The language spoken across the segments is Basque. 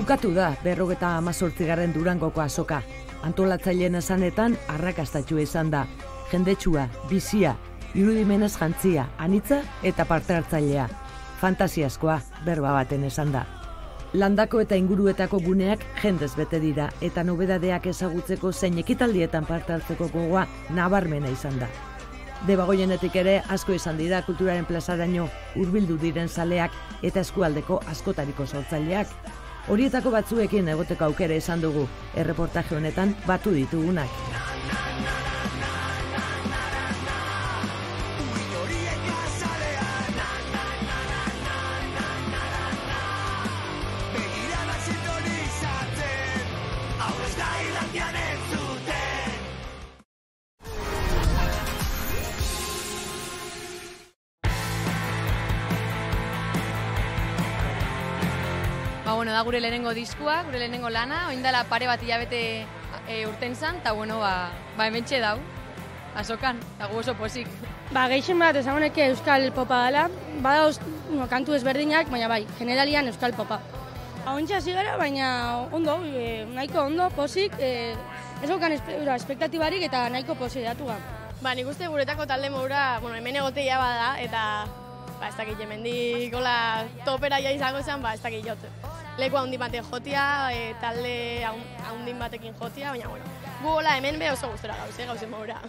Bukatu da 58. Durangoko azoka. Antolatzaileen esanetan arrakastatxua izan da. Jendetsua, bizia, irudimenez jantzia, anitza eta parte hartzailea. Fantasiaskoa, berba baten esan da. Landako eta inguruetako guneak jendez bete dira eta nobedadeak ezagutzeko zein ekitaldietan parte hartzeko gogoa nabarmena izan da. Debagoienetik ere asko izan dira kulturaren plazaraino hurbildu diren zaleak eta eskualdeko askotariko sortzaileak. Horietako batzuekin egoteko aukera izan dugu, erreportaje honetan batu ditugunak. Da gure lehenengo diskua, gure lehenengo lana, oindala pare bat hilabete urten zan, eta hementxe dau, azokan, eta gu oso pozik. Gehixen bat ezaguneke euskal popa dela, badauz kantu ezberdinak, baina bai, generalian euskal popa. Ontsa hasi gara, baina ondo, nahiko ondo, pozik, ez aukan espektatibarik eta nahiko pozik datu ga. Nik uste guretako talde modura, hemen egoteia bada, eta ez dakit hemendik topera izango zen, ez dakit jot. Leku haundin batekin jotia, talde haundin batekin jotia, baina gu hemen be oso gustora gauzen modura.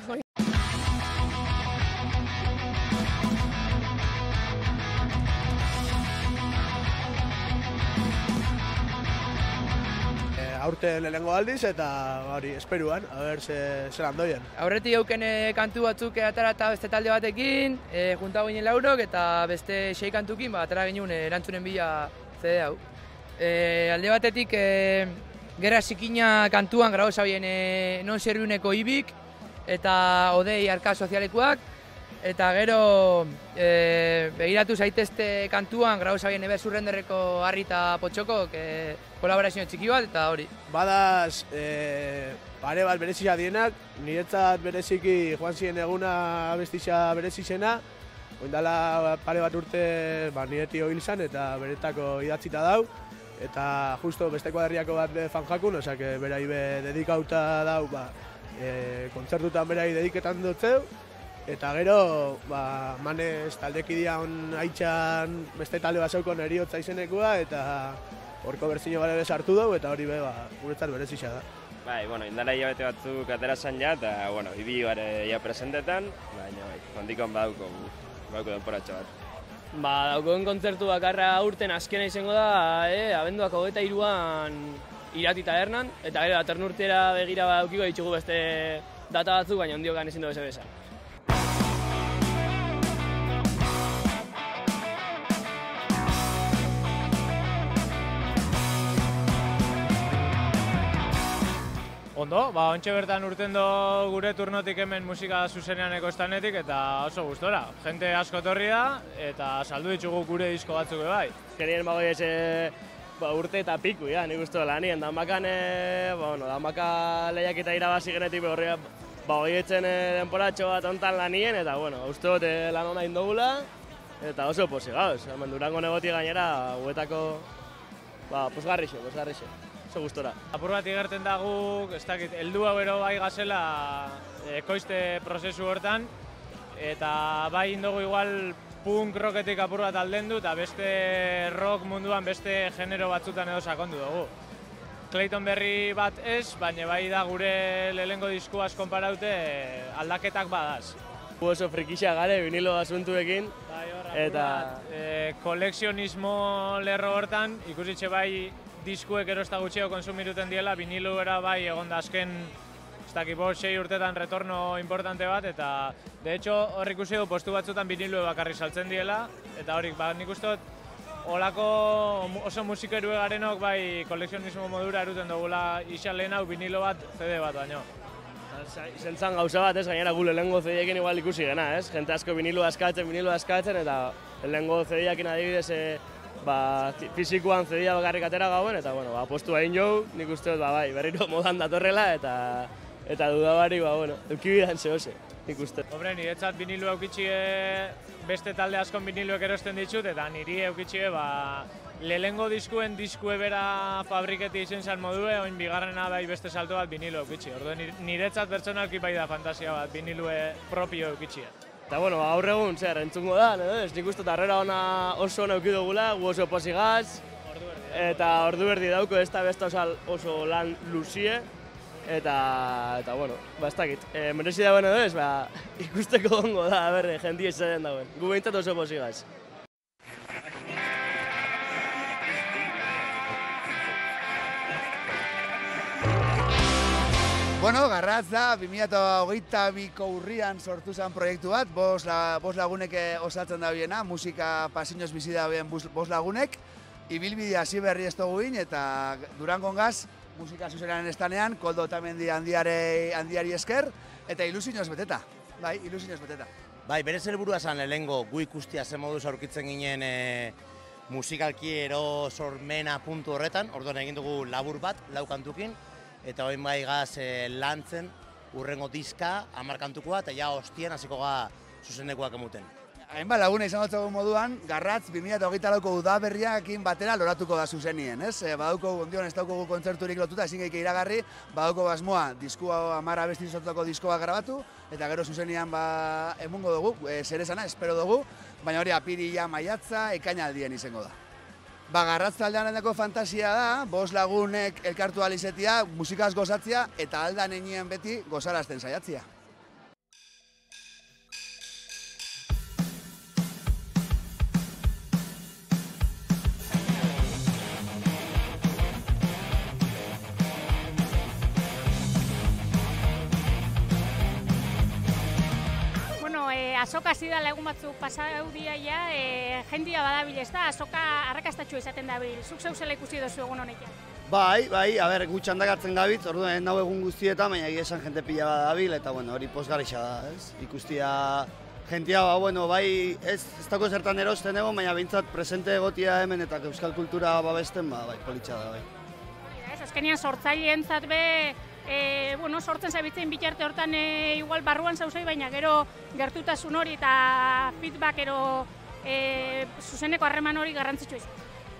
Aurten lehenengo aldiz eta esperuan, ber zer handoien. Aurretik euken kantu batzuk atara eta beste talde batekin, junta ginen laurok eta beste 6 kantukin atara ginen erantzunen bila CD hau. Alde batetik Gerra Zikina kantuan grabo zabien non zerbiuneko ibik eta odei arka sozialekuak eta gero begiratu zaitezte kantuan grabo zabien Eber Zurrenderreko Harri eta Potxoko kolaborazio txiki bat eta hori. Badaz Pare bat berezia dienak, niretzat bereziki joan ziren eguna abestitza berezizena, oindala pare bat urte nireti hil zan eta beretako idatzita dau. Eta justo beste kuadriako bat fanjakun, osak berai dedikauta dau, kontzertutan berai dediketan dutzeu. Eta gero, manez taldekidea hon haitxan beste talde bat zeukon eriotza izenekua, eta horko berzino bare bezartu dugu, eta hori guretzat berezisa da. Indala hilabete batzuk atera zan ja, eta ibi gara ja presentetan, baina ondikon badauko denporatxo bat. Daukoen kontzertu bakarra urten azkena izango da, abenduak 23an Irati tabernan, eta gero datorren urtera begira daukiko ditugu beste data batzuk, baina ondiokan ezin dugu beza. Ondo, ontxe bertan urten do gure turnotik hemen musika zuzenean ekostanetik eta oso gustora. Jente asko torri da eta saldu ditugu gure disko batzuk bai. Genien urte eta piku, nik uste lanien. Danbakan, danbaka lehiak eta irabazi genetik horrega hoietzen denporatxo bat ontan lanien eta uste dut lan hona indogula eta oso posi gauz. Durango negoti gainera guetako posgarrixe. Gustora. Apur bat igerten dago, ez dakit, heldu hau ero bai gazela ekoizte prozesu hortan eta bai indogu igual punk rocketik apur bat aldendu eta beste rock munduan beste genero batzutan edo sakondu dugu. Clayton Berry bat ez, baina bai da gure lehengo diskuaz konparaute aldaketak badaz. Gu oso frikixa gare vinilo asuntuekin eta kolekzionismo lerro hortan ikusitxe bai diskuek erosta gutxeo konsumiruten diela, vinilo era bai egonda azken 6 urtetan retorno importante bat, eta de hecho hor ikusi du postu batzutan vinilo bakarri saltzen diela, eta horik nik uste dut holako oso musikerue garenok bai kolekzionismo modura eruten dugula izan lehen hau vinilo bat CD bat baino. Zentzan gauza bat ez, gainera gu lehengo CD-ekin igual ikusi gena, ez? Jente asko vinilo askatzen, eta lehengo CD-ekin adibidez fizikoan zedia bakarrik atera gauen, eta apostu hain jau, nik uste dut berriro modan datorrela, eta dudabarik, eukibidan zehose. nik uste. Hombre, niretzat binilu eukitxie, beste talde askon biniluek erosten ditut, eta niri eukitxie, lehengo diskuen diskue bera fabriketi izen zan modue, oin bigarrena bai beste salto bat binilu eukitxie. Orduen niretzat pertsonalki bai da fantasia bat, binilue propio eukitxie. Eta bueno, gaur egun, entzungo da, nik uste harrera ona oso ona euki dugula, gu oso posigaz, eta ordu erdi dauko ez da beste oso lan luzie, eta bueno, ez dakit, merezi dagoen edo ez, ikusteko gongo da, jendia izaten dagoen, gu behintzat oso posigaz. Bueno, Garratz da, 2022ko urrian sortu zen proiektu bat, bost lagunek osatzen da biena, musika pasioz bizi da bien bost lagunek, ibilbidea hasi berri ez duguin, eta Durangon gaz, musika zuzenaren estanean, Koldo Otamendi handiari esker, eta ilusioz beteta. Bai, ilusioz beteta. Bai, berez helburua zen lehengo gu ikustia zen moduz aurkitzen ginen musikalki ero sormena puntu horretan, orduan egin dugu labur bat, 4 kantukin, eta hoin bai gaz lantzen urrengo diska, 10 kantukoa, eta ja hostien hasiko ga zuzenekoak emuten. Hainbat laguna izan dutzagun moduan, Garratz 2024ko udaberriakin batera loratuko da zuzenien, ez? Badauko, ondion ez daukogu kontzerturik lotuta, ezin geike iragarri, badauko basmoa, diskua 10 abesti sortuko diskoa grabatu, eta gero zuzenian emungo dugu, zer esana, espero dugu, baina hori apirila maiatza, ekainaldien izango da. Garratz taldean fantasia da, bost lagunek elkartu alizetia, musikaz gozatzia, eta aldan enien beti gozarazten saiatzia. Azoka hasi da egun batzuk pasau diaia, jendia badabil ez da, azoka arrakastatxua izaten dabil. Zuk zeuzela ikusi dozu egun honetan? Bai, gu txandakatzen gabitz, orduan nau egun guztietan, baina esan jente pila badabil, eta hori pozgarrixa da, ez? Ikustia jentia, bai, ez dago zertan erosten egon, baina bintzat presente egotia hemen eta euskal kultura babesten, bai, politxa da, bai. Azkenean sortzaileentzat be, sortzen zabitzen bitarte hortan igual barruan zauzei, baina gero gertutasun hori eta feedback zuzeneko harreman hori garrantzitsua izan.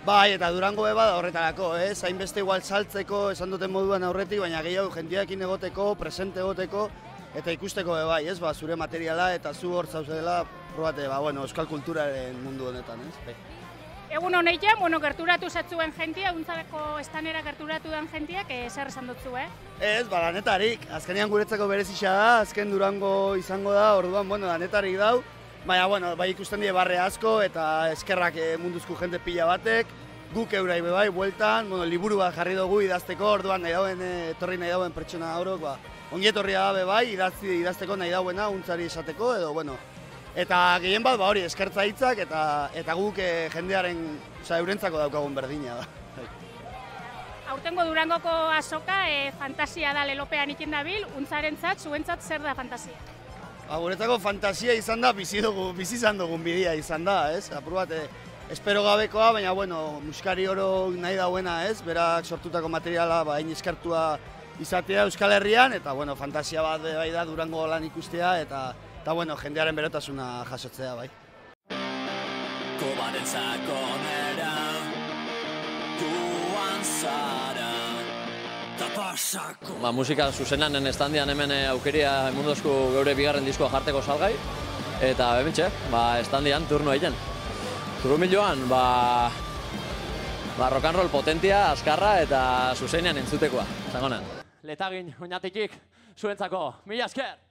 Bai, eta Durango beba da horretarako, ez? Hainbeste igual saltzeko esan duten moduan aurretik, baina gehiago jentiakin egoteko, presente egoteko, eta ikusteko bai, ez? Zure materiala eta zu hor zauzela, probate, euskal kulturaren mundu honetan, ez? Egun honetan, gerturatu zatzuen jentia, untzareko estanera gerturatu den jentiak, zer esan dutzu, Ez, lanetarik. Azkenean guretzako berezisa da, azken Durango izango da, orduan, lanetarik dau. Baina, bai ikusten die barre asko, eta eskerrak munduzko jente pila batek. Guk eurai bai, bueltan, liburu bat jarri dugu idazteko, orduan etorri nahi dauen pertsona horok, ongietorria da bai, idazteko nahi dauena, untzari esateko, edo, eta gehien bat, hori, eskertza hitzak eta guk jendearen, eurentzako daukagun berdina da. Aurtengo Durangoko azoka fantasia da lelopean ikin dabil, untzarentzat, zuentzat zer da fantasia? Guretzako fantasia izan da, bizi izan dugun bidea izan da, ez? Apur bat, espero gabekoa, baina, musikari oro nahi dauena, ez? Berak sortutako materiala, hain eskertua izatea Euskal Herrian, eta, fantasia bat bai da Durango lan ikustea, eta jendearen berotasuna jasotzea, bai. Kobaren sakonera, duan zara, ta pasako. Musika zuzenanen estandian hemen aukeria emundozko geure bigarren diskoa jarteko salgai, eta hementxe, estandian turno egiten. Turumilloan, rock and roll potentia, azkarra eta zuzenean entzutekoa, zangonan. Letagin, oinatikik, zuentzako, mila esker!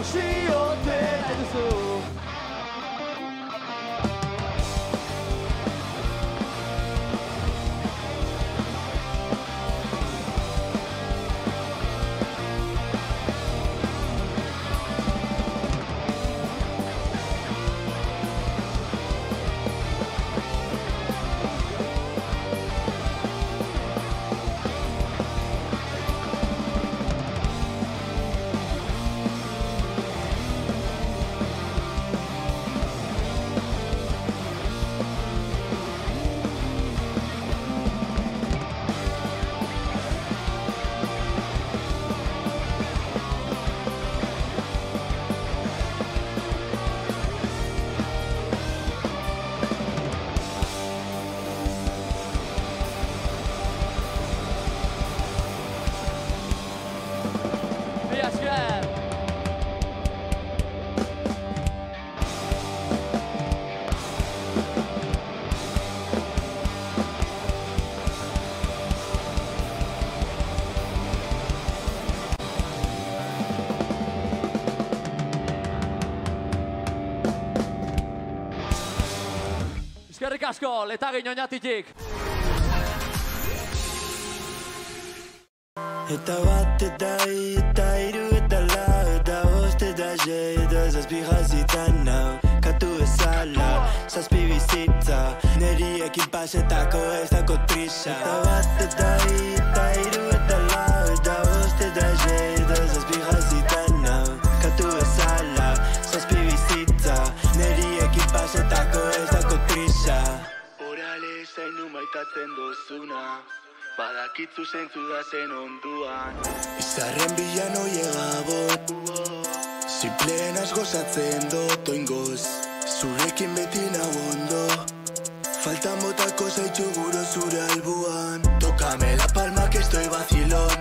ikusi ote nahi duzu. Eskerrik asko, letagin oinatitik. Eta bat, eta bi, eta hiru, eta lau, eta bost, eta sei, eta zazpi jazitan nau. Katu bezala, zazpi bizitza, neriekin pasetako ez dako trisa. Eta bat, eta bi, eta hiru, eta lau, eta bost, eta sei, eta zazpi jazitan nau. Katu bezala, zazpi bizitza, neriekin pasetako ez dako trisa. Orale zainu maitatzen dozuna, badakitzu zentzu da zen onduan. Izarren bila noie gabot, Simplenaz gozatzen dut oingoz, zurekin beti nagondo. Faltan botako zaitxu guro zure albuan. Tócame la palma que estoy vacilón.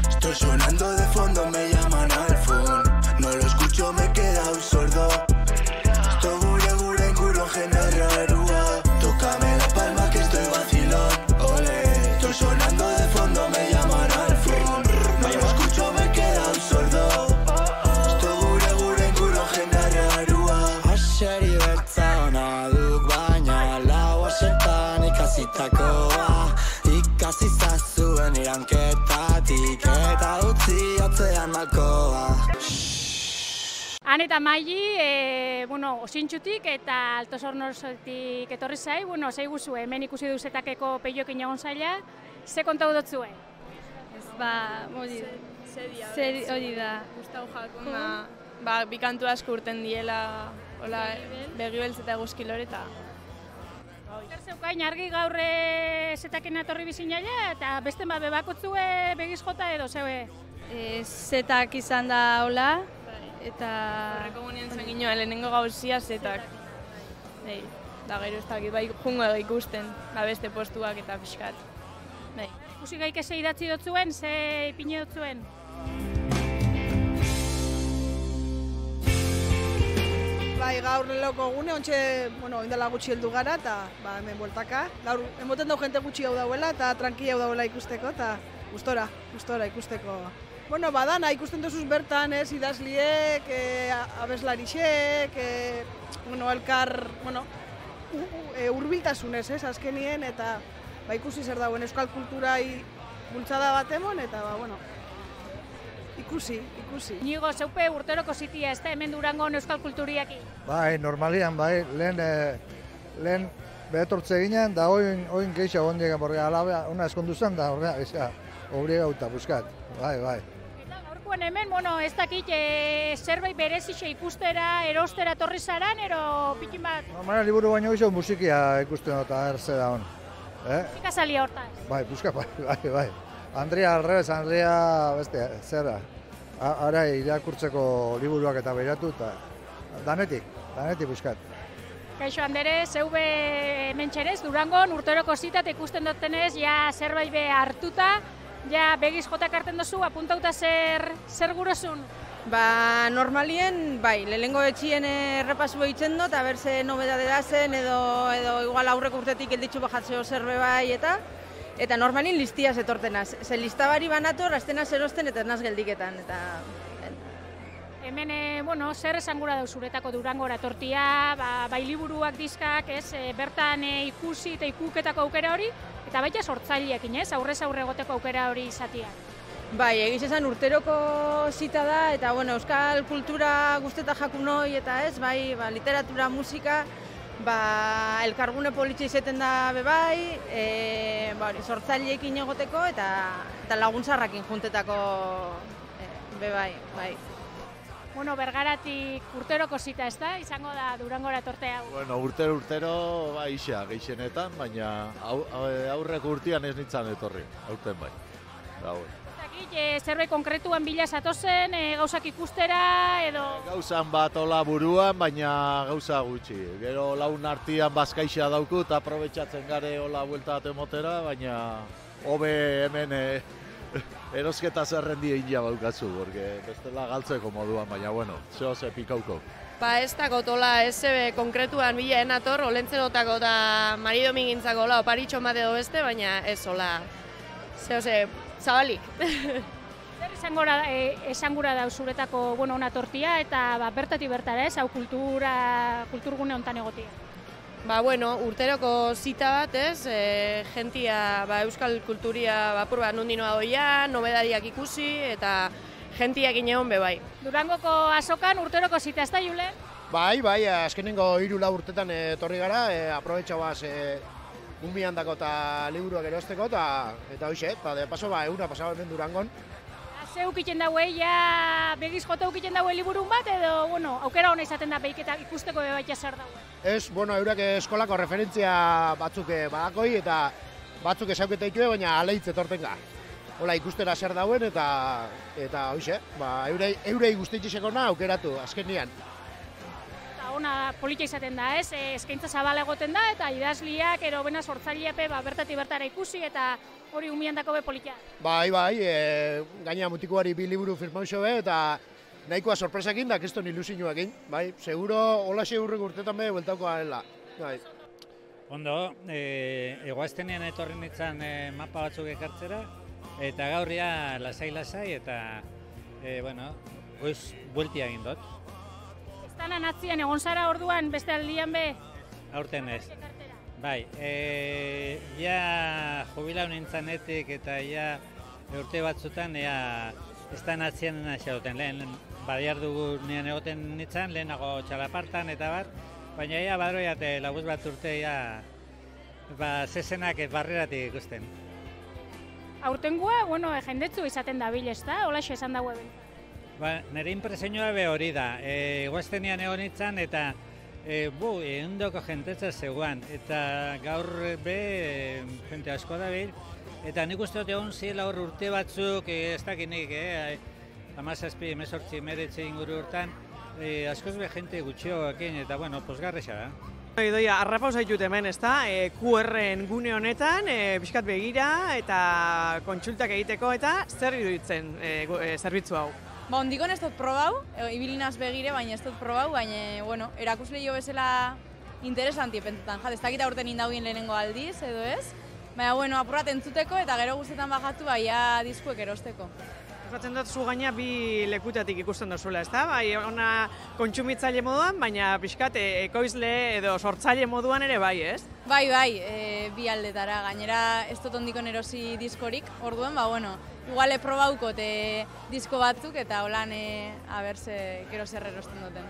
Estoy sonando de fondo, me llaman al phone. No lo escucho, me he quedado sordo. Esto gure inguro generarua. Tócame la palma que estoy vacilón. Ole. Estoy sonando de fondo, me llaman al phone. No lo escucho, me he quedado sordo. Esto gure inguro generarua. Aseri bertza ona duk baina lau asertan ikasitakoa. Ikasi zazuen iranketatik eta utzi atzean malkoa. Han eta Maili, osintxutik eta Alto Sornosetik etorri zai, zei guzu, hemen ikusi duzetakeko peiokin egon zaila, ze kontau dutzue? Hori da. Gustau Jakona, bi kantu asko urten diela, Begibeltz eta Eguzkilore eta... Zer zeukain argi gaur zetaken atorri bizinaila eta beste bebakotzue begiz jota edo zeue? Zetak izan da hola, eta... Horreko gunean zen ginoa, lehenengo gauzia zetak. Da gero ez dakit, bai jungo ikusten, beste postuak eta pixkat. Ikusi gaik eze idatzi dutzuen, ze ipine dutzuen? Bai, gaur lehoko gune, ontxe, indela gutxi heldu gara, eta hemen bueltaka. Gaur, emoten dau jente gutxi hau dauela, eta tranquila hau dauela ikusteko, eta gustora ikusteko. Badana, ikusten duzuz bertan, idazliek, abeslarixek, elkar, urbiltasunez, azkenien, eta ikusi zer dauen euskal kulturai bultzada bat emon, eta ikusi. Nigo, zeupe urteroko zitia, ez da hemen Durangon euskal kulturiaki? Bai, normalian, bai, lehen behetortze ginen, da oin geisha gondiegan, borge alabea, ona eskondu zen, da horrega geisha, obri gauta, buskat, bai. Eta gaurkoan hemen, ez dakit, zerbait berezixe ikustera, erostera torri zaran, ero pikin bat? Normalian, liburu baino geisha musikia ikusten dut, erze da hon. Musika salia hortaz? Bai, buskat, bai. Andrea Alrebes, beste, zera. Ara irakurtzeko liburuak eta behiratu, eta danetik buskat. Kaixo, Andere, zeube mentxerez, Durangon urteroko zitat ikusten dutenez, ja zerbait be hartuta, ja begiz jotak hartzen duzu, apuntauta zer gurozun? Normalien, bai, lehenengo etxien errepasu egiten dut, aber ze nobedade da zen, edo igual aurreko urtetik elditzu bajatzeo zerbe bai, eta normalin listiaz etortenaz. Ze listabari banator, aztenaz erosten eta naz geldiketan. hemen, zer esan gura dau zuretako Durangora tortia, bai liburuak, diskak, bertan ikusi eta ikuketako aukera hori, eta baita sortzaileekin, aurrez aurre egoteko aukera hori izatea. Bai, egiz esan urteroko zita da, eta euskal kultura guzteta jakunoi, eta bai, literatura, musika, elkargune politxe izaten da bebai, sortzaileekin egoteko, eta laguntzarrakin juntetako bebai, bai. Bueno, Bergaratik urteroko zita ez da, izango da Durangora tortea hau? Bueno, urtero isa gehienetan, baina aurreko urtean ez nintzen etorri, aurten bai. Zerbait konkretuan bila zatozen, gauzak ikustera edo... Gauzan bat hola buruan, baina gauza gutxi. Gero laun artian bazkaixa dauku eta aprobetxatzen gare hola buelta bat emotera, baina hobe hemen erosketa zerrendi egin jabaukazu, porque bestela galtzeko moduan, baina zeo ze pikauko. Ez dago tola, konkretuan bila enator, olentzenotako eta Mari Domingintzako hola, oparitxo bat edo beste, baina ez hola, zeo zabalik. Zer esan gura da zuretako ona tortia eta bertatik bertara hau kulturgune honetan egotia? Urteroko zita bat, jentia euskal kulturia apur bat nundinoa doia, nobedariak ikusi eta jentiak inegon bebai. Durangoko azokan urteroko zita ez da, Jule? Bai, azkenengo 3-4 urtetan etorri gara, aprobetxauaz unbian dako eta liburuak erosteko eta hoxe, de paso eguna pasaba hemen Durangon. Ze ukiten daue, begiz jota ukiten daue liburun bat edo, aukera hona izaten da behiketa ikusteko bebaita zer daue? Ez, eurak eskolako referentzia batzuk badakoi eta batzuk esauketa ditue, baina aleitz etorten ga. Hola, ikustera zer dauen eta hoxe, eurei guztitxiseko aukeratu, azkenian. Ona politia izaten da, eskaintza zabala egoten da, eta idazliak, ero bena sortzaileape bertatik bertara ikusi, eta hori umiandako be politia. Bai, gaina mutikoari 2 liburu firmauxo be, eta nahikoa sorpresakin da, keston ilusinuakin, bai, seguro, hola segurrek urtetan be, bueltauko garela. Ondo, egoaztenean etorri nintzen mapa batzuk ekartzera, eta gaurria lasai, eta, goiz, bueltia egin dut. Estanan atzian egon zara orduan beste aldian be? Aurten ez. Bai, jubilau nintzanetik eta urte batzutan estan atzian naixauten. Lehen badiar dugu nian egoten nintzen, lehenago txalapartan eta bar, baina badroiat laguz bat urte zezenak barreratik ikusten. Aurtengoa, jendetzu izaten da bil, ez da? Holaxo esan dago eben. Nire impresioa be hori da, egoaztenean egon nintzen eta ehundoko jentetza zegoan, eta gaur be jente asko da bil, eta nik uste dut egon ziela hor urte batzuk, ez dakinik, 17, 18, 19 inguru urtan, askoz be jente gutxioakin, eta pozgarresa da. Idoia, arrapauza ditut hemen, ez da, QR-en gune honetan, pixkat begira eta kontsultak egiteko, eta zer iruditzen zerbitzu hau? Ondikon ez dut probau, ibilinaz begire, baina ez dut probau, baina, erakusle jo bezala interesanti pentetan, ez dakit aurten indaugin lehenengo aldiz, edo ez? Baina, apurrat entzuteko eta gero guztetan bajatu, baina diskuek erosteko. Esatzen dut zu gaina 2 lekutatik ikusten duzula, ez da? Bai, ona kontsumitzaile moduan, baina pixkat ekoizle edo sortzaile moduan ere bai, ez? Bai, 2 aldetara, gainera ez dut ondikon erosi diskorik, orduan, igual probauko disko batzuk eta holan gero zer erosten duten.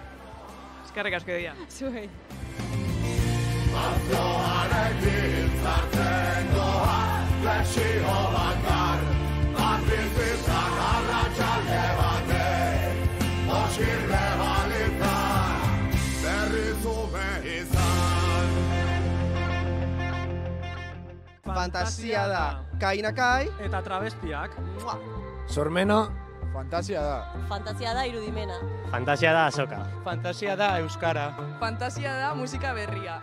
Eskerrik asko dira. Zuei. Azloarekin zartzen doa, flexio bakar, bizizan arratxalde batek, oskirle balitza, berrizume izan. Fantasia da, kainakai eta travestiak. Sormena, fantasia da. Fantasia da irudimena. Fantasia da azoka. Fantasia da euskara. Fantasia da musika berria.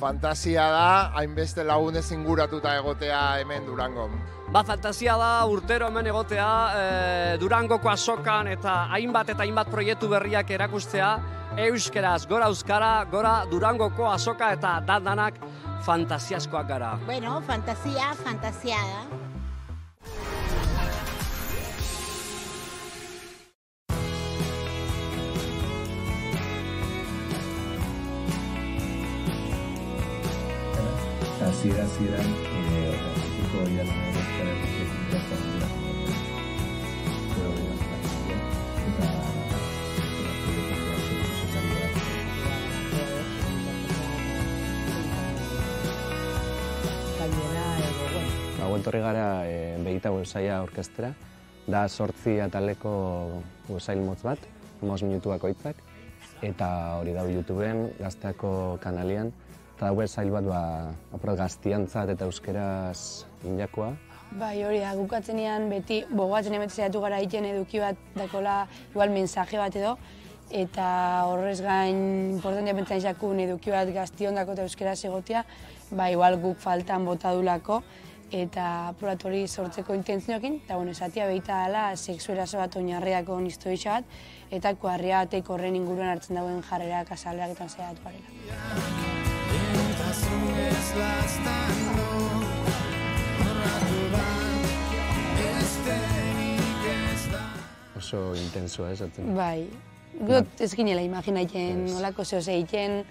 Fantasia da hainbeste lagunez inguratuta egotea hemen Durangon. Fantasia da urtero hemen egotea, Durangoko azokan eta hainbat proiektu berriak erakustea, euskeraz, gora euskara, gora Durangoko azoka eta dandanak fantasiaskoak gara. Fantasia da. hasiera Etorri gara Begita Busaia orkestera, da 8 ataleko busail motz bat, 5 minutuako hitzak, eta hori dago YouTubeen, Gazteako kanalian, eta dago sail bat apro gaztiantzat eta euskeraz injakoa. Bai, hori da, gukatzenean beti, bogatzen beti zaitu gara egiten eduki bat dakola, igual mensaje bat edo, eta horrez gain importantea pentsan izakun eduki bat gaztiondako eta euskeraz egotea, ba, igual guk faltan botadulako, eta apuratori sortzeko intentzioekin, eta esatia behita dela sexuerazo bat oinarriako historia bat, eta kuarria batek horren inguruan hartzen dagoen jarrerak azaleraketan zehatu garela. Oso intensua esatzen. Bai, gut ez ginela imaginatzen nolako zehose egiten,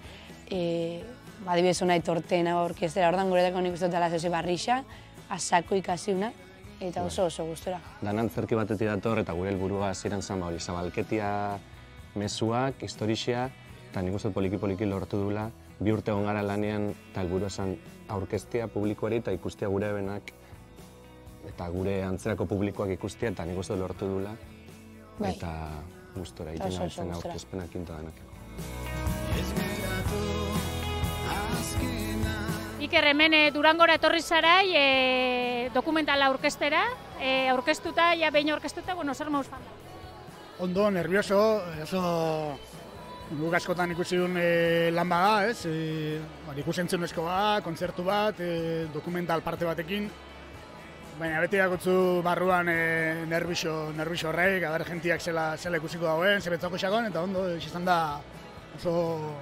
adibidez hona etorten orkestera, ordan guretako nik uste dut dela zehose barrixa, asako ikasiuna, eta oso gustora. Danan zerki batetik dator eta gure helburua hasieran zen hori zabalketia mezuak, historia, eta nik uste poliki lortu dula, 2 urte egon gara lanean eta helburua zen aurkeztea publikoari eta ikustea gure benak eta gure antzerako publikoak ikustea eta nik uste lortu dula eta gustora egiten altzen aurkezpenak into danak. Iker, hemen Durangora etorri zarai dokumentala aurkeztera, aurkeztuta, behin aurkeztuta, zer mauz fan? Ondo, nervioso, guk askotan ikusi duen lan bada, ez? Ikusentzunezko kontzertu bat, dokumental parte batekin, baina beti dakotzu barruan nervixo horrek, agar jentiak zela ikusiko dagoen, zebetzako xakon, eta ondo, izan da oso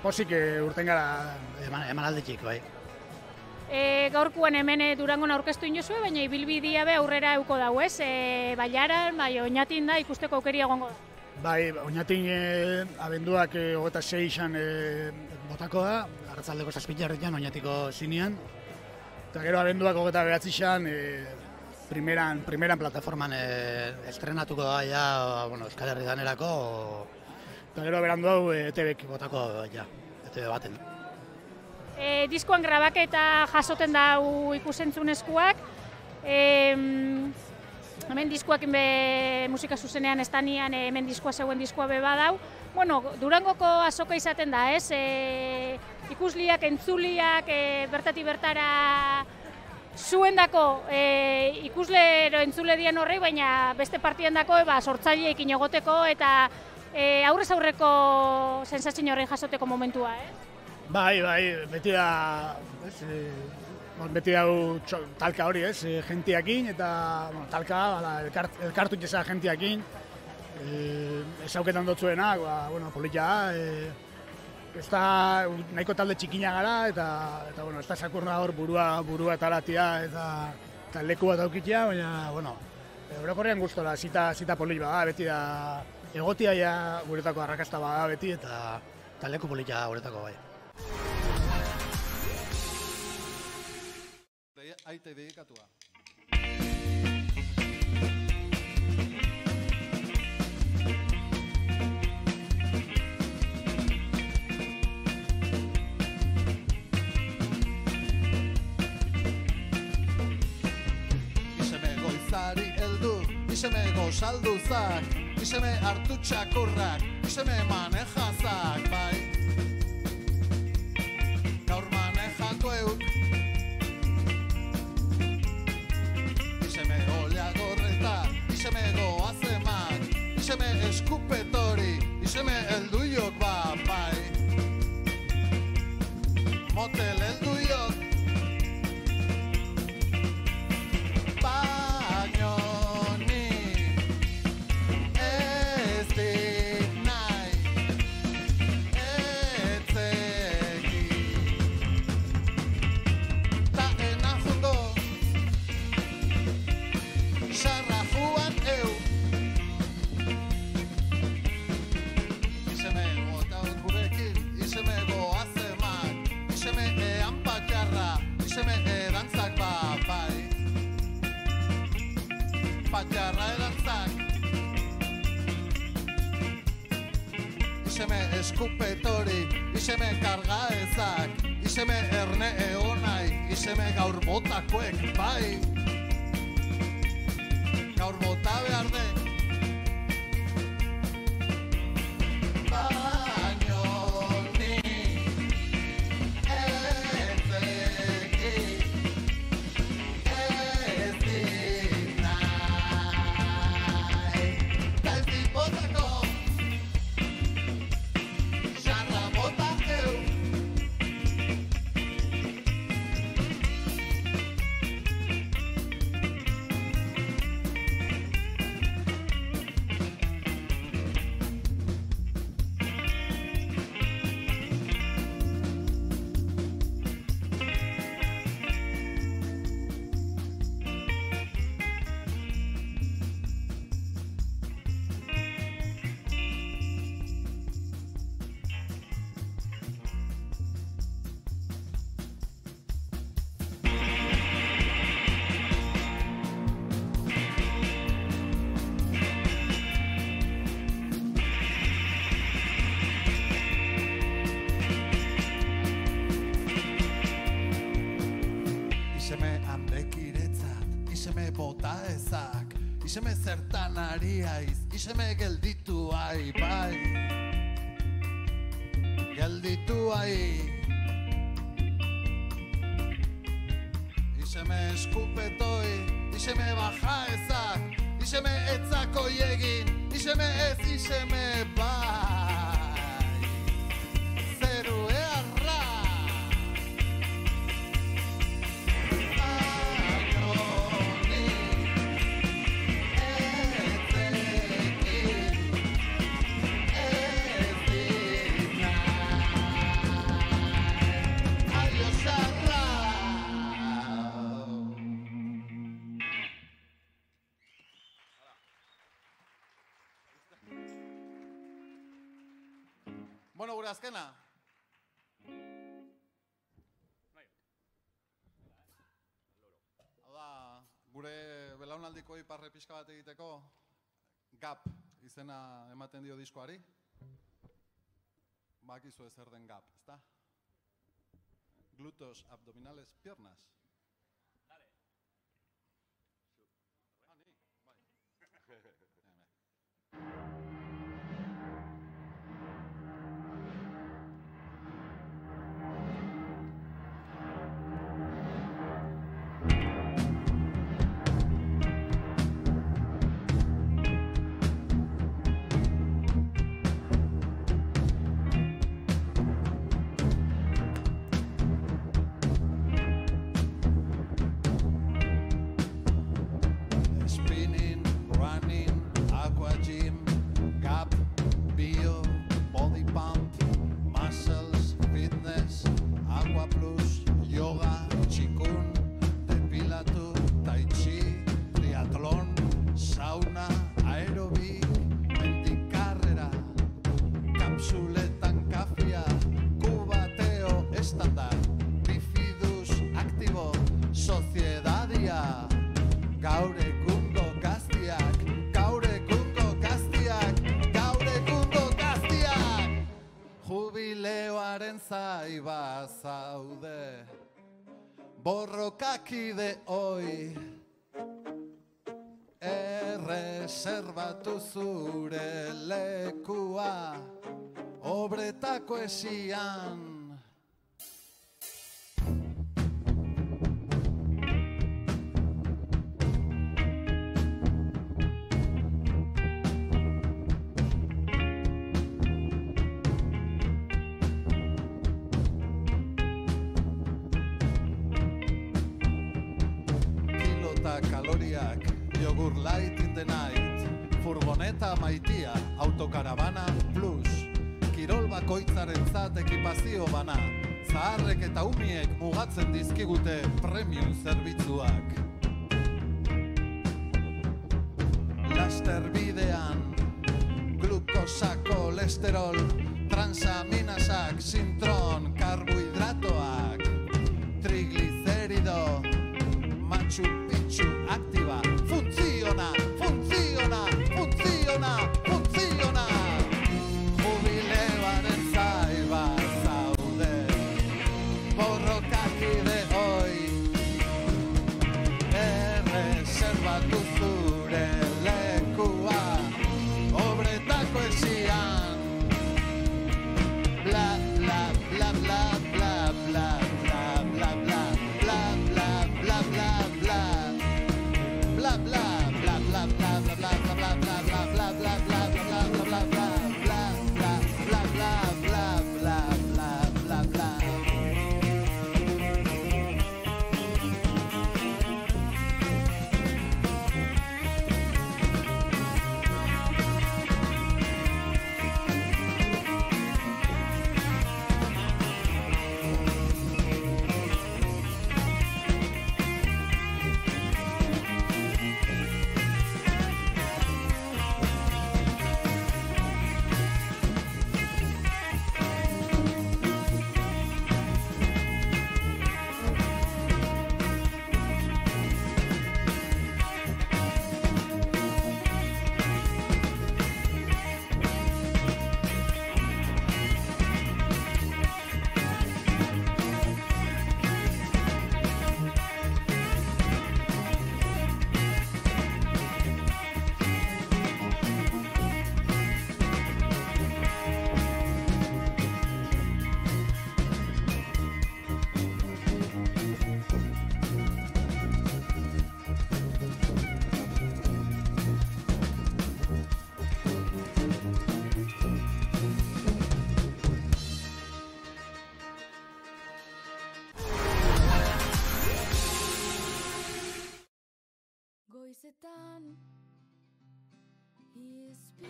pozik urten gara emanaldetxik, bai. Gaurkoan hemen Durangon aurkeztu inozue, baina ibilbidea be aurrera euko dago, ez? Baiaran, Oñatin da ikusteko aukeria egongo da. Bai, Oñatin abenduak 26an botako da, arratzaldeko 7:00 Oñatiko zinean. Eta gero abenduak 29an primeran plataforman estrenatuko da, Euskal Herri danerako, eta gero berandu hau ETV-ek botako, ETV baten. Diskoan grabaketa jasoten da ikusentzunezkoak, hemen diskoak musika zuzenean estanian, hemen diskoa zeuen diskoa beba dau. Durangoko azoka izaten da, ez? Ikusliak, entzuliak, bertatik bertara zuendako ikuslero entzule dien horrei, baina beste partian dako sortzaileekin egoteko eta aurrez aurreko sensazio horrein jasoteko momentua, Bai, beti hau talka hori, ez, jentiakin, eta talka, elkartu jesa jentiakin, ezauketan dotzuenak, polita, ez da nahiko talde txikina gara, eta ez da sakurra hor burua eta alatia, eta leku bat aukitia, baina, orokorrean gustora, zita polit bada, beti da, egotia guretako arrakasta bada beti, eta leku polita guretako bai. Aite dedikatua. Iseme goizari heldu, iseme gozalduzak, iseme hartu txakurrak, iseme manejazak, bai. Gaur manejatu euk, iseme oleagorreta, iseme goazemak, iseme eskupetori, iseme elduiok bai. Motel elduiok, baino ni ez dik nahi etzeki. Ta enajundo sarra juan eu. Iseme gotaut gurekin, iseme goazemak, iseme ean patxarrak. patjarra erantzak. Iseme eskupetori, iseme karga ezak, iseme erne eonai, iseme gaur botakoek bai. Gaur bota behar de. Baino ni ezeki ez dit nahi. Ta ez dit botako xarra bota eu. Iseme handekiretzat, iseme bota ezak, iseme zertan ari aiz, iseme gelditu ai, bai. Gelditu ai. Iseme eskupetoi, iseme baja ezak, iseme etzakoi egin, iseme ez, iseme bai. Zeru earra. Bueno, gure azkena. Hau da, gure belaunaldiko iparre pixka bat egiteko GAP izena ematen dio diskoari. Bakizu zer den GAP, ezta? Glúteos, abdominales, piernas. Dale. Ah, ni, bai. Zaiba zaude borrokakide hoi erreserbatu zure lekua obretako esian. Kaloriak, yogur light in the night, furgoneta maitia, autokaravana plus, kirol bakoitzarentzat ekipazio bana, zaharrek eta umiek mugatzen dizkigute premium zerbitzuak. Laster bidean, glukosa, kolesterol, transaminasak, sintron, karbohidratoak, triglicerido, Machu Picchu aktiba, funtziona.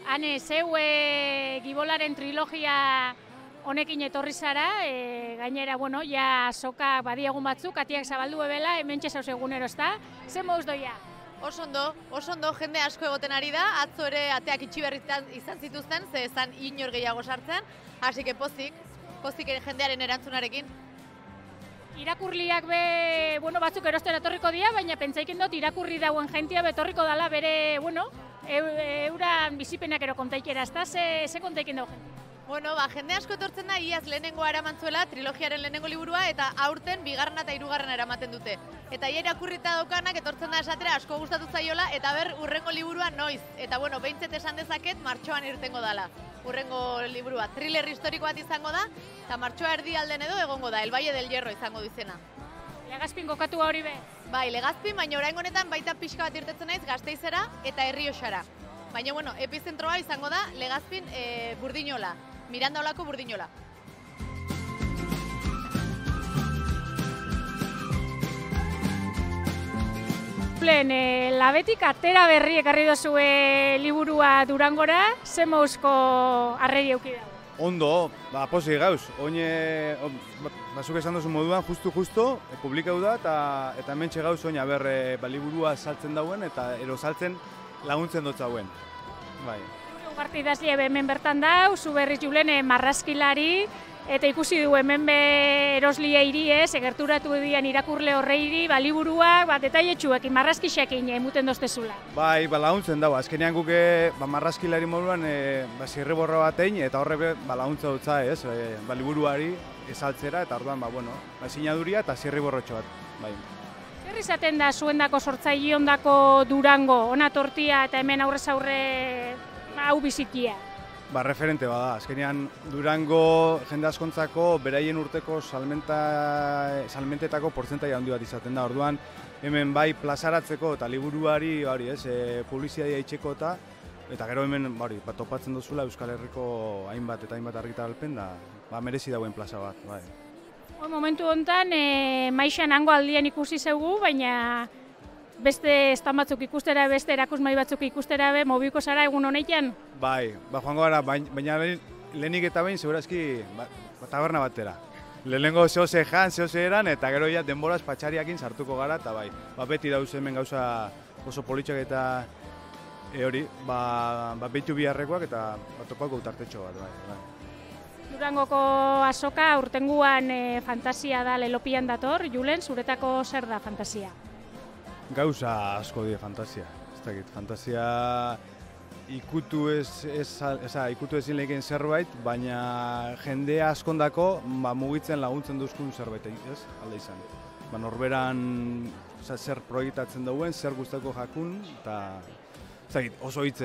Hane, zeu Gibolaren trilogia honekin etorri zara, gainera, bueno, ja soka badiagun batzuk, atiak zabaldu ebela, hemen txezauz egunero, ezta? Zer moduz doia? Oso ondo, jende asko egoten ari da, atzo ere ateak itxi berri izan zituzten, ze ezan inor gehiago sartzen, hasi que pozik jendearen erantzunarekin. Irakurliak bueno, batzuk erosten etorriko dira, baina pentsaikin dut irakurri dauen jentia betorriko dala bere, bueno, euran bizipenak ero kontaikera, ezta? Ze kontaikin dago jentia? Bueno, jende asko etortzen da, iaz lehenengoa eramantzuela, trilogiaren lehenengo liburua, eta aurten bigarrena eta hirugarrena eramaten dute. Eta ia irakurrita daukanak etortzen da esatera asko gustatu zaiola, eta urrengo liburua noiz. Eta bueno, behintzet esan dezaket martxoan irtengo dala. Urrengo liburua, thriller historiko bat izango da, eta martxoa erdialden edo egongo da, El Valle del Hierro izango dizena. Legazpin kokatua hori be? Bai, Legazpin, baina oraingo honetan baita pixka bat irtetzen naiz Gasteizera eta Errioxara. Baina bueno, epizentroa izango da Legazpin Burdinola. Miranda olako Burdinola. Labetik atera berri ekarri dozue liburua Durangora, ze mouzko arreri euki dago? Ondo, posi gauz. Oin, bazuk esan duzu moduan, justu, publikau da, eta hemen gauz oin, liburua saltzen dauen, eta ero saltzen laguntzen dut zauen. Bai. Ugarte idazle hemen bertan dau, zu berriz Julen marrazkilari, eta ikusi du hemen eroslia iri egerturatu dian irakurle horreiri, liburuak, detailetxuekin, marrazkixekin emuten doztezula. Bai, laguntzen dago, azkenean guke marrazkilari moduan zirriborro bat egin, eta horre laguntza dutza liburuari esaltzera, eta orduan, sinaduria eta zirriborrotxo bat. Bai. Zer izaten da zuendako sortzaile ondako Durango, ona tortia eta hemen aurrez aurre hau bizikia? Referente bada, azkenean Durango jende askontzako beraien urteko salmentetako portzentaia handi bat izaten da. Orduan hemen bai plazaratzeko eta liburuari publizitatea itxeko eta gero hemen topatzen duzula Euskal Herriko hainbat eta hainbat argitaralpen da merezi dauen plaza bat. Momentu honetan, maixan hango aldian ikusi zeugu, baina beste estan batzuk ikustera, beste erakusmai batzuk ikustera, mobiko zara egun honetan? Bai, joango gara, baina lehenik eta behin, segurazki, taberna batera. Lehenengo zehose jan, zehose eran, eta gero ja denboraz patxariakin sartuko gara, eta bai, beti dauz hemen gauza oso politxak eta hori, behitu biharrekoak eta topako utartetxo bat, bai. Durangoko azoka urtenguan fantasia da lelopian dator, Julen, zuretako zer da fantasia? Gauza asko die fantasia, ez dakit, fantasia ikutu ezin leheken zerbait, baina jende askondako mugitzen laguntzen duzkun zerbait, ez, alde izan. Norberan zer proiektatzen dauen, zer guztako jakun, eta oso hitz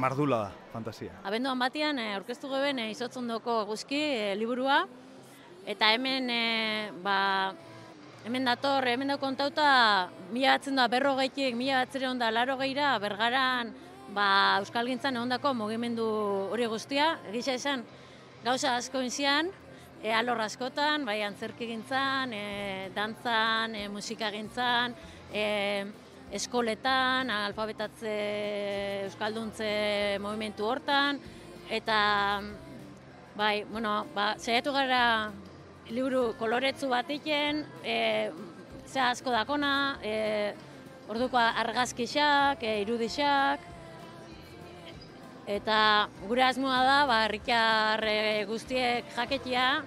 mardula da, fantasia. Abenduan batean, aurkeztu geben izotzondoko eguzki liburua, eta hemen hemen dator, hemen da kontauta, 1940-tik 1980 Bergaran Euskalgintzan egondako mugimendu hori guztia. Egisa esan, gauza asko inzian, alor askotan, bai antzerkigintzan, dantzan, musikagintzan, eskoletan, alfabetatze, euskalduntze mugimendu hortan, eta bai, saiatu gara liburu koloretsu bat iken, ze asko dakona, orduko argazkixak, irudixak, eta gure asmoa da, herritar guztiek jaketia,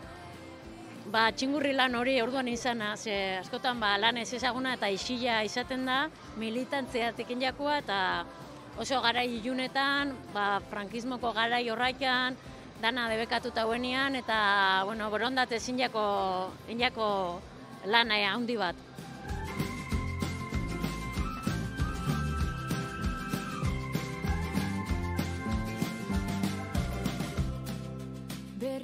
txingurri lan hori orduan izana, ze askotan lan ez ezaguna eta isila izaten da, militantziatekin jakua, eta oso garai ilunetan, frankismoko garai horraikan, dana debekatuta huenean, eta borondate injako lana handi bat.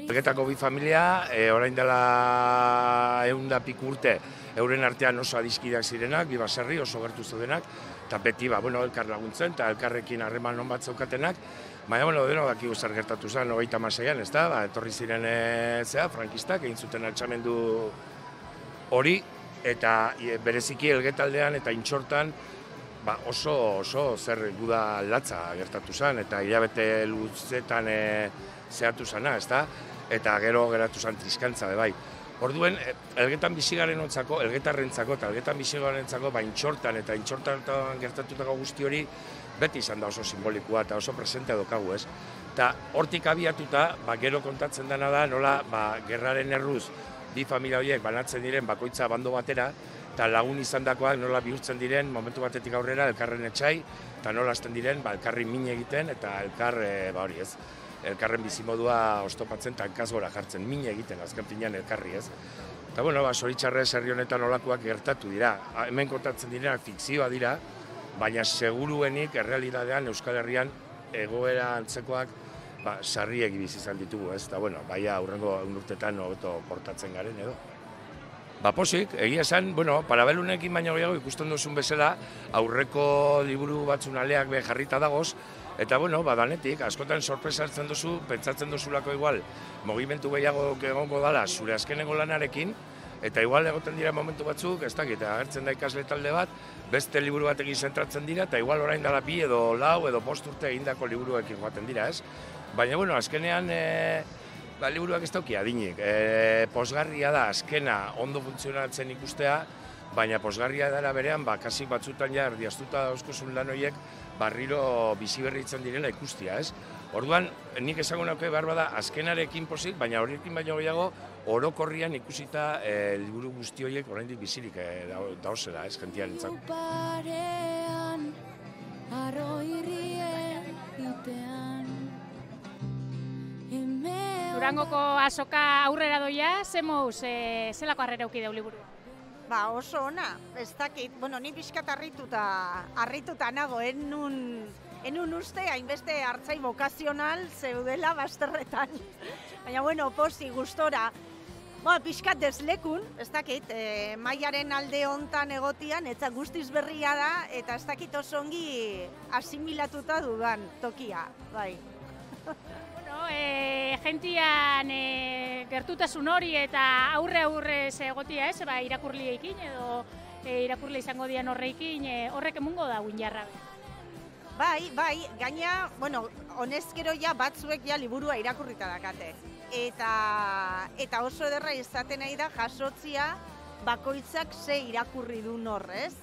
Bergetako bi familia, orain dela 100 piku urte, euren artean oso adiskideak zirenak, bi baserri oso gertu zeudenak, eta beti elkar laguntzen, eta elkarrekin harreman non bat zeukatenak, baina, deno dakigu zer gertatu zen, 96an, ez da, etorri ziren frankistak, egin zuten altxamendu hori, eta bereziki elgetaldean eta intxortan oso zer guda latza gertatu zen, eta hilabete luzetan zehatu zena, ezta? Eta gero geratu zen triskantza, bai. Orduen, elgetan bizigarenontzako, elgetarrentzako eta elgetan bizigarenontzako, intxortan eta intxortan gertatutako guzti hori beti izan da oso simbolikoa eta oso presente daukagu, ez? Eta hortik abiatuta, gero kontatzen dena da, nola, gerraren erruz, bi familia horiek banatzen diren bakoitza bando batera, eta lagun izandakoak nola bihurtzen diren momentu batetik aurrera elkarren etxai, eta nola hasten diren elkarri min egiten, eta elkar, hori ez, elkarren bizimodua oztopatzen eta hankaz gora jartzen, min egiten azken finean elkarri ez. Eta bueno, zoritxarrez herri honetan olakoak gertatu dira. Hemen kontatzen direnak fikzioa dira, baina seguruenik errealitatean Euskal Herrian egoera antzekoak sarriek bizi izan ditugu, ez? Eta bueno, baina aurrengo urtetan hobeto portatzen garen edo. Posik, egia esan, parabelunekin baina gehiago ikusten duzun bezala, aurreko liburu batzun aleak jarrita dagoz, eta danetik, askotan sorpresa hartzen duzu, pentsatzen duzulako igual, mugimendu gehiago egongo dala zure azkeneko lanarekin, eta igual egoten dira momentu batzuk, ez dakit, agertzen da ikasle talde bat, beste liburu batekin zentratzen dira, eta igual orain dala 2 edo 4 edo 5 urte egindako liburuekin joaten dira, ez? Baina, azkenean, liburuak ez dauki adinik. Posgarria da, azkena ondo funtzionatzen ikustea, baina posgarria dara berean, kasik batzutan ja erdiaztuta dauzkuzun lan horiek barriro biziberritzen direla ikustia, ez? Orduan, nik esango nauke behar bada azkenarekin posik, baina horiekin baino gehiago orokorrian ikusita liburu guzti horiek oraindik bizirik dauzela, ez, jentiarentzako. Parean, arroirrien itean. Durangoko azoka aurrera doia, zelako harrera uki deu liburua? Oso ona, ez dakit, ni pixkat harrituta nago, enun uste, hainbeste hartzai bokazional zeudela bazterretan. Baina, posi, gustora. Pixkat deslekun, ez dakit, maiaren alde hontan egotian, eta guztiz berria da, eta ez dakit oso ongi asimilatuta dudan tokia, bai. Gentian gertutasun hori eta aurre egotia ez, irakurliekin edo irakurle izango dian horreikin, horrek emungo da guinjarra. Bai, gaina, honezkero ja batzuek ja liburua irakurrita dakate. Eta oso ederra izaten nahi da jasotzia bakoitzak ze irakurri du horrez,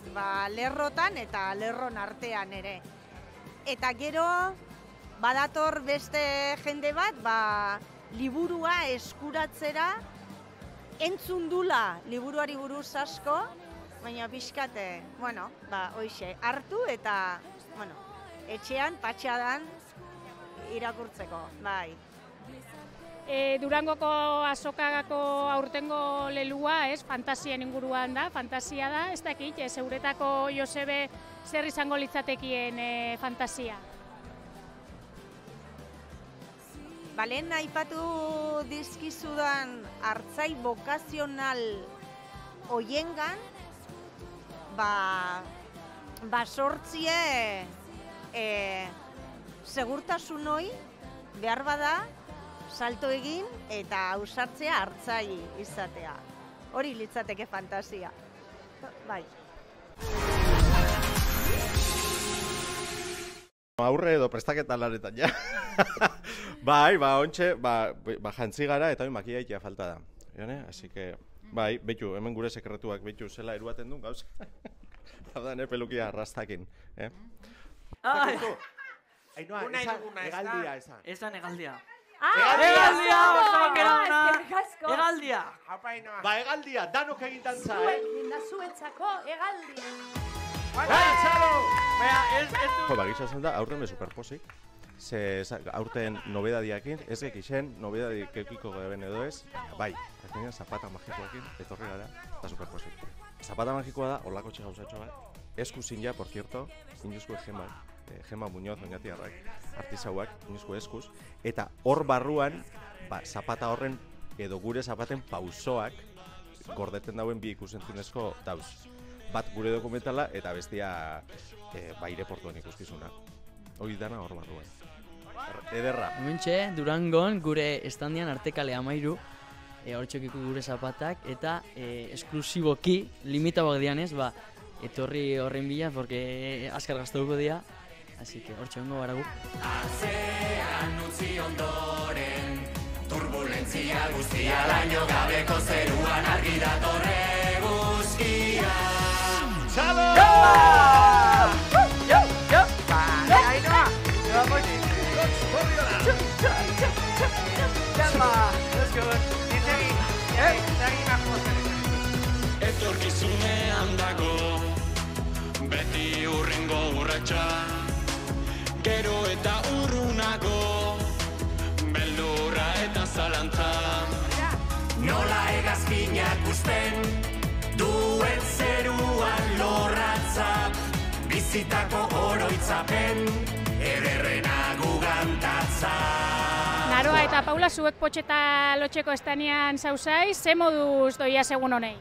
lerrotan eta lerron artean ere. Eta gero, badator beste jende bat, liburua eskuratzera entzun dula liburuari buruz asko, baina pixkate, hoixe, hartu eta, etxean, patxadan irakurtzeko, bai. Durangoko azokagako aurtengo lelua, fantasien inguruan da, fantasia da, ez dakit, zeuretako Josebe zer izango litzatekien fantasia? Lehen aipatu dizkizudan hartzai bokazional hoiengan, sortzie segurtasun hoi behar bada salto egin eta ausartzea hartzai izatea. Hori litzateke fantasia. Bai. Aurre edo prestaketa lanetan, ja. Bai, ontxe, jantzi gara eta hori makiaitea falta da. Así que, betu, hemen gure sekretuak betu zela eruaten duen gauz. Hau da, pelukia rastakin. Ainhoa, egaldia esan. Esan egaldia. Egaldia! Egaldia! Egaldia, danok egintan za, Zuetzako egaldia. Gisa esan da, aurten superposik. Aurten nobedadiakin, ez gekixen, nobedadik ekiko geben edo ez, azkenean zapata magikoakin, etorri gara, eta superposik. Zapata magikoa da, horlako txegauzatxo bat, eskuzin ja, por cierto, inuzko Gema Muñoz, oinatiarrak, artisauak, inuzko eskuz, eta hor barruan, zapata horren, edo gure zapaten pausoak, gordeten dauen bi ikusentzunezko dauz. Bat gure dokumentala, eta bestia aireportuan ikuskizuna. Hori dana hor barruan. Ederra. Hementxe, Durangon, gure estandian Artekale 13, hortxokiko gure zapatak, eta esklusiboki, limitaboak dianez, etorri horren bila, porque azkar gaztauko dira, así que hortxe hongo gara gu. Atzean utzi ondoren, turbulentzia guztia, laino gabeko zeruan argi datorre eguzkia. ¡Chalo! Ainhoa! Etorkizunean dago, beti urrengo urratsa, gero eta urrunago, beldurra eta zalantza. Nola hegazkinak uzten, duen zeruan lorratza, bizitako oroitzapen, ederrena gugantatza. Naroa eta Paula, zuek potxeta lotxeko estanian zauzai, ze moduz doia segun honei?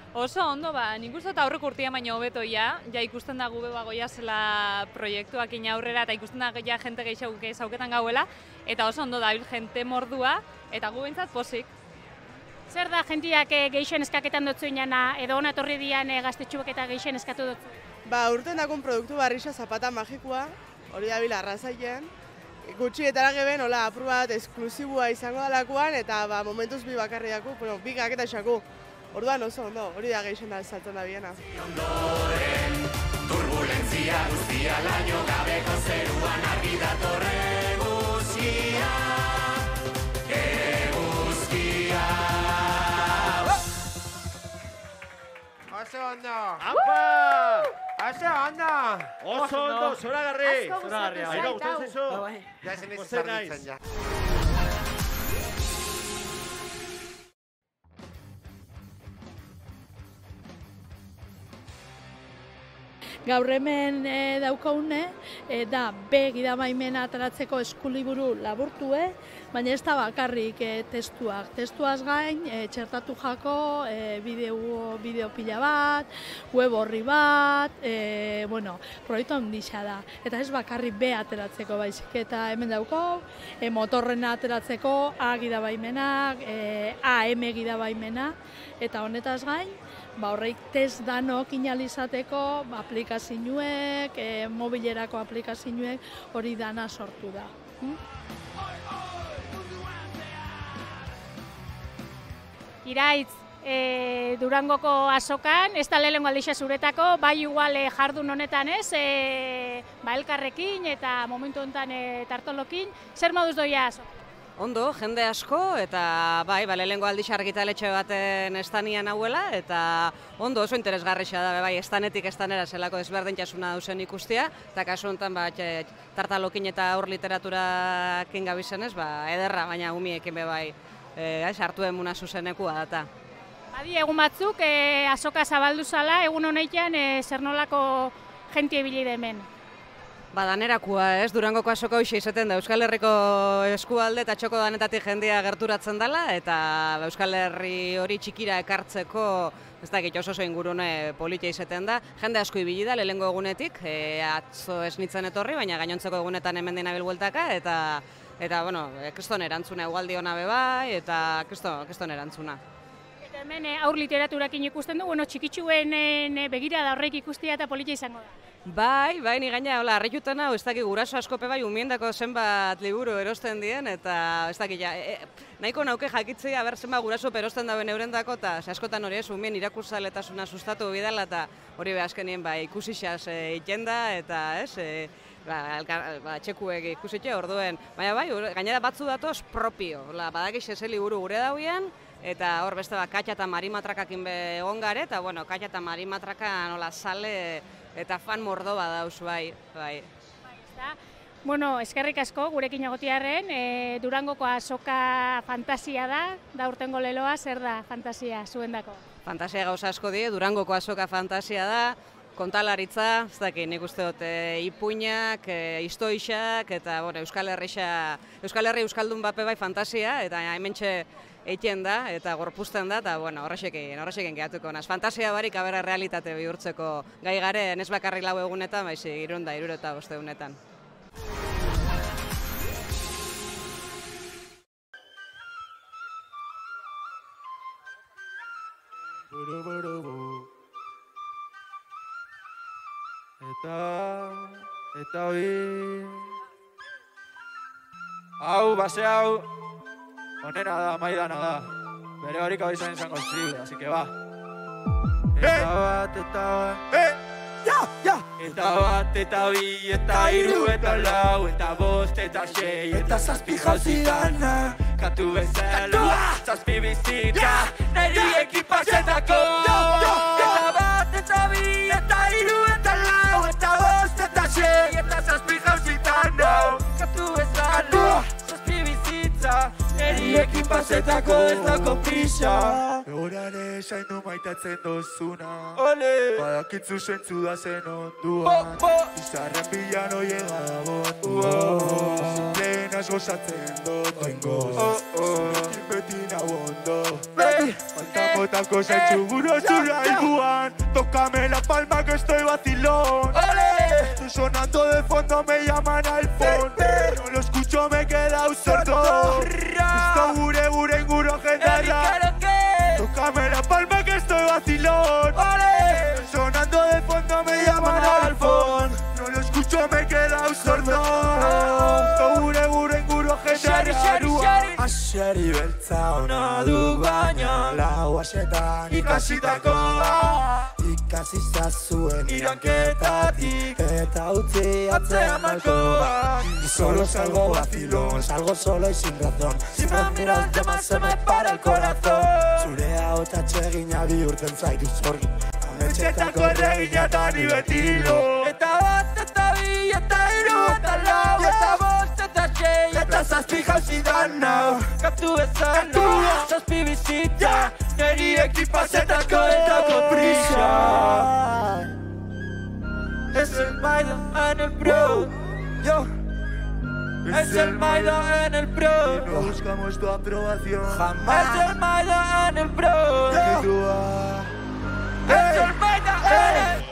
Oso ondo, nik uste eta aurreko urtia baino hobeto ja ikusten da gube bagoia zela proiektuak aurrera eta ikusten da ja jente gehiago zauketan gauela, eta oso ondo dabil jente mordua, eta gu behintzat pozik. Zer da jentiak geixen eskaketan dutzu inana, edo hona torri dian gaztetxuak eta geixen eskatu dutzu? Urten dakun produktu barrixa zapata magikoa, hori dabil arrazaien, gutxietara geben, hola, apur bat esklusibua izango dalakoan, eta momentuz bi bakarri daku, bi gaketa esaku. Orduan oso ondo, hori da geixen da saltzen da biena. Turbulentzia guztia, laino gabeko zeruan argi datorre eguzkia. Eguzkia. Oso ondo! Apa! Oso ondo! Oso ondo, zoragarri! Zoragarri, hau. Ainhoa, gustatzen zaizu? Ja, zen ez zarritzen, ja. Gaur hemen daukaune, da B gidabaimena ateratzeko eskuliburu laburtue, baina ez da bakarrik testuak. Testuaz gain, txertatu jako bideo pila bat, web horri bat, proiektu handixa da. Eta ez bakarrik B ateratzeko baizik, eta hemen daukau, motorrena ateratzeko A gidabaimenak, AM gidabaimena, eta honetaz gain, horreik test danok inalizateko aplikazioek, mobilerako aplikazioek hori dana sortu da. Iraitz, Durangoko azokan, ez da lehenengo aldixa zuretako, bai igual jardun honetan ez, elkarrekin eta momentu honetan tartolokin, zer moduz doia azokan? Ondo, jende asko, eta lehenengo aldixa argitaletxe baten estanian hauela, eta ondo oso interesgarrixa da, estanetik estanera zelako desberdintasuna duzen ikustia, eta kasu honetan tartalokin eta aur literaturakin gabizenez, ederra, baina umiekin sartu emuna zuzenekua data. Badi, egun batzuk, azoka zabaldu zala, egun honetan zer nolako jentie bili hemen? Danerakua, Durangoko azoka hoxe izaten da, Euskal Herriko eskualde eta txoko danetatik jendea gerturatzen dela, eta Euskal Herri hori txikira ekartzeko, ez dakit oso ingurune politia izaten da, jende asko ibili da, lehengo egunetik, atzo ez nintzen etorri, baina gainontzeko egunetan hemen dina bilbueltaka, eta kriston erantzuna, egualdi hona bebai, eta kriston erantzuna. Eta hemen aur literaturakin ikusten du, txikitxuen begira da horrek ikustia eta politia izango da. Ni gaina, harrituten hau, ez dakit guraso askope umiendako zenbat liburu erosten dien, eta ez dakit, nahiko nauke jakitzea, zenbat guraso erosten dauen eurendako, eta askotan hori umien irakurzaletasuna sustatu bidala, eta hori azkenien ikusixaz egiten da, eta txekuek ikusitxe orduen. Baina gainera batzu datoz propio, badakix ez liburu gure dauen, eta hor beste Katja eta Marimatrakakin egon gare, eta Katja eta Marimatraka nola sale eta fan mordo badauz bai. Eskerrik asko gurekin egotiarren, Durangoko azoka fantasia da urtengo leloa, zer da fantasia zuendako? Fantasia gauza asko die, Durangoko azoka fantasia da, kontalaritza, ez dakit, nik uste dut ipuinak, istoixak, eta Euskal Herri Euskaldun bape bai fantasia, eta hementxe egiten da, eta gorpuzten da, eta horrexekin gehatuko naz. Fantasia barik abera realitate bihurtzeko gai garen, ez bakarrik lau egunetan, baizik 365 egunetan. eta bi... Hau, base hau, onena da, maidana da. Bere horik hau izango zible, así que ba. Eta bat, eta bat... Eta bat, eta bi, eta hiru, eta lau, eta bost, eta sei, eta zazpi jauzi dana. Katu bezala, zazpi bizitza, neri ekipazetako. Eta bat, eta bi, eta hiru, eta lau, eta bost, eta sei, eta zazpi jauzi dana. Katu bezala, zazpi bizitza, neri ekipazetako ez dako pixa. Egorare zaindu maitatzen dozuna, badakitzu zentzu da zen onduan, izarren bilan oiega da botuan, zintleen gozatzen dut oingoz, zurekin beti nabondo, faltamotako zaintzu burozura iguan, tócame la palma que estoy vacilón, estoy sonando de fondo, me llaman al phone, no lo escucho, me he quedado sordo, esto gure inguro jendarra. Tócame la palma que estoy vacilón. Sonando de fondo me llaman al phone. No lo escucho, me he quedado sordo. Gure inguro jendarua. Aseri beltza ona du baina lau asetan ikasitakoa. Ikasi zazuen iranketatik eta utzi atzean malkoa. Y solo salgo vacilón, salgo solo y sin razón. Si me miras de más se me para el corazón. Zurea eta txegina bihurtzen zaitu zorgi. Ametxetako erregina eta ni betilo. Eta bat, eta bi, eta hiru, eta lau, eta bost, eta sei, eta zazpi jauzi dana. Katu bezala, zazpi bizitza, neri ekipazetako eta koprisa. Es el Maido en el pro, yo. Es el Maido en el pro. No buscamos tu aprobación jamás. Es el Maido en el pro. Es el Maido en el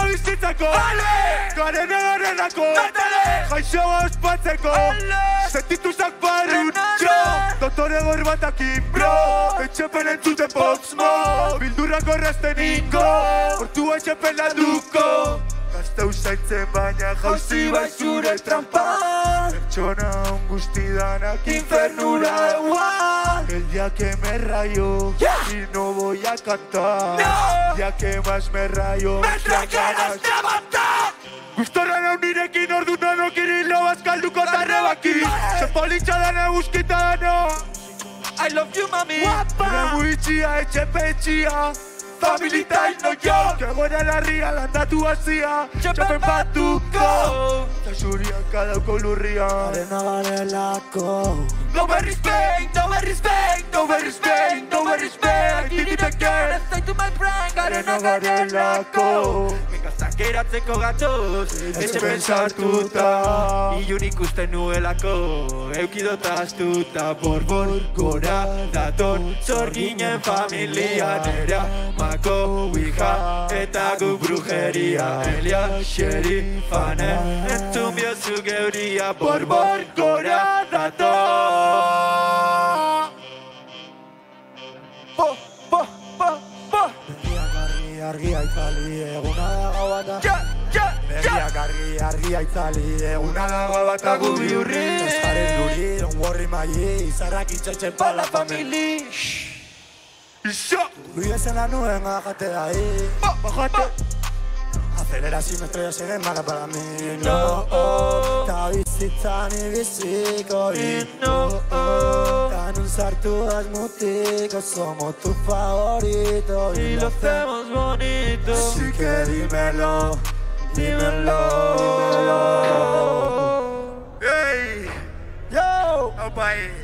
Bizitzako garen egorenako jaixoa ospatzeko zetituzak barrutxo dotore gorbatakin bro etxepen entzuten Poxmo bildurrako errazteniko hortua etxepen landuko gazteu zaintzen baina jauzi bai zure trampa pertsona ongustidanak infernura eguan el día que me rayo y no voy a cantar el día que más me rayo me trae ganas de matar gustorra nau nirekin ordu nano kirilo bazkalduko tarrebaki zepolitxa dana buskita dana I love you mami gure muitxia etxe petxia Family time no yo que gora larria landatu hasia txapen batuko eta zurian kadauko lurrian arena garelako No me respect, no me respect, no me respect, no me respect I give it again, stay to my brain Garena garelako Mekazak eratzeko gatoz etxe pensartuta Ilun ikusten nuelako eukidota astuta Borbor gora dator zorginen familia nera Mako, Ouija, eta gu brujeria Elia, xerifane, entzun biozu geuria Borbor gora dator Argia itzali eguna da gau bata Berriak argia itzali eguna da gau bata gu biurri Eskaren duri, don't worry mai Izarrak itxaitzen pa la famili Tu vives en la nube, bájate de ahí Bájate Acelera si me estrellas eres mala para mí No, ta bizitza ni biziko Y no, tan un sartuas mutiko Somos tu favorito Y lo hacemos bonito Así que dímelo, dímelo Hey, yo, oh, bye